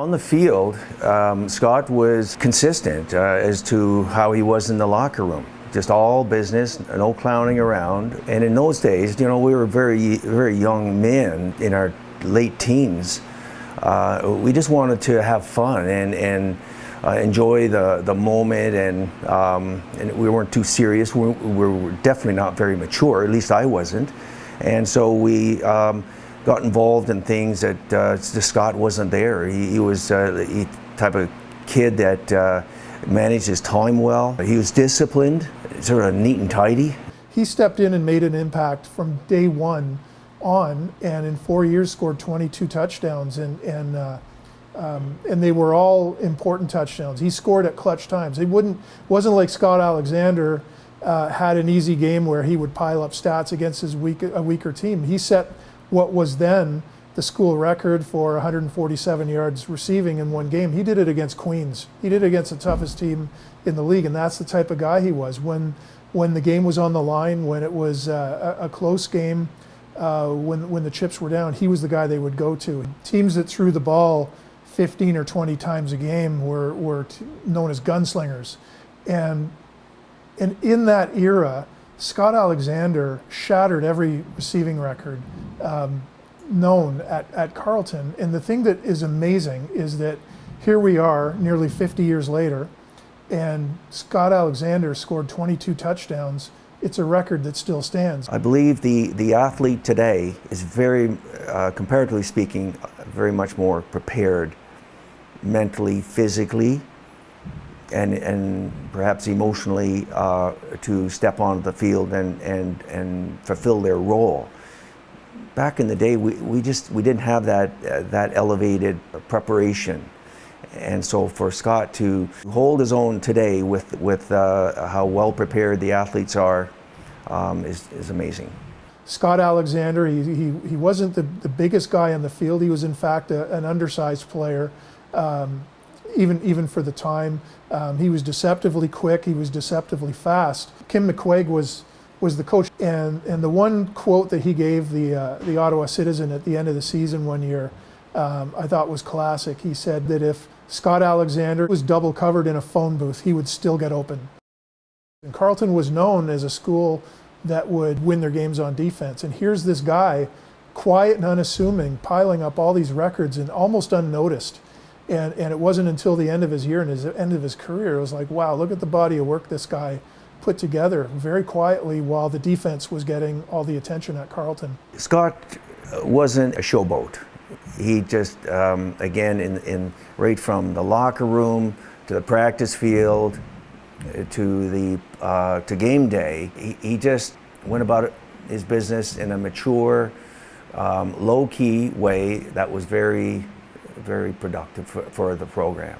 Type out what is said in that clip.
On the field, Scott was consistent as to how he was in the locker room. Just all business, no clowning around. And in those days, we were very young men in our late teens. We just wanted to have fun and enjoy the moment, and we weren't too serious. We were definitely not very mature, at least I wasn't. And so we got involved in things that Scott wasn't there. He was the type of kid that managed his time well. He was disciplined, sort of neat and tidy. He stepped in and made an impact from day one on, and in 4 years scored 22 touchdowns, and they were all important touchdowns. He scored at clutch times. It wasn't like Scott Alexander had an easy game where he would pile up stats against a weaker team. He set what was then the school record for 147 yards receiving in one game. He did it against Queens. He did it against the toughest team in the league, and that's the type of guy he was. When the game was on the line, when it was a close game, when the chips were down, he was the guy they would go to. Teams that threw the ball 15 or 20 times a game were known as gunslingers. And in that era, Scott Alexander shattered every receiving record known at Carleton. And the thing that is amazing is that here we are nearly 50 years later, and Scott Alexander scored 22 touchdowns. It's a record that still stands. I believe the athlete today is very, comparatively speaking, very much more prepared mentally, physically, and perhaps emotionally to step onto the field and fulfill their role. Back in the day, we didn't have that elevated preparation, and so for Scott to hold his own today with how well prepared the athletes are is amazing. Scott Alexander, he wasn't the biggest guy on the field. He was in fact an undersized player, even for the time. He was deceptively quick. He was deceptively fast. Kim McQuaig was the coach, and the one quote that he gave the Ottawa Citizen at the end of the season one year, I thought was classic. He said that if Scott Alexander was double covered in a phone booth, he would still get open. And Carleton was known as a school that would win their games on defense. And here's this guy, quiet and unassuming, piling up all these records and almost unnoticed. And it wasn't until the end of his year and the end of his career, it was like, wow, look at the body of work this guy put together very quietly while the defense was getting all the attention at Carleton. Scott wasn't a showboat. He just, again, right from the locker room to the practice field to game day, he just went about his business in a mature, low-key way that was very, very productive for the program.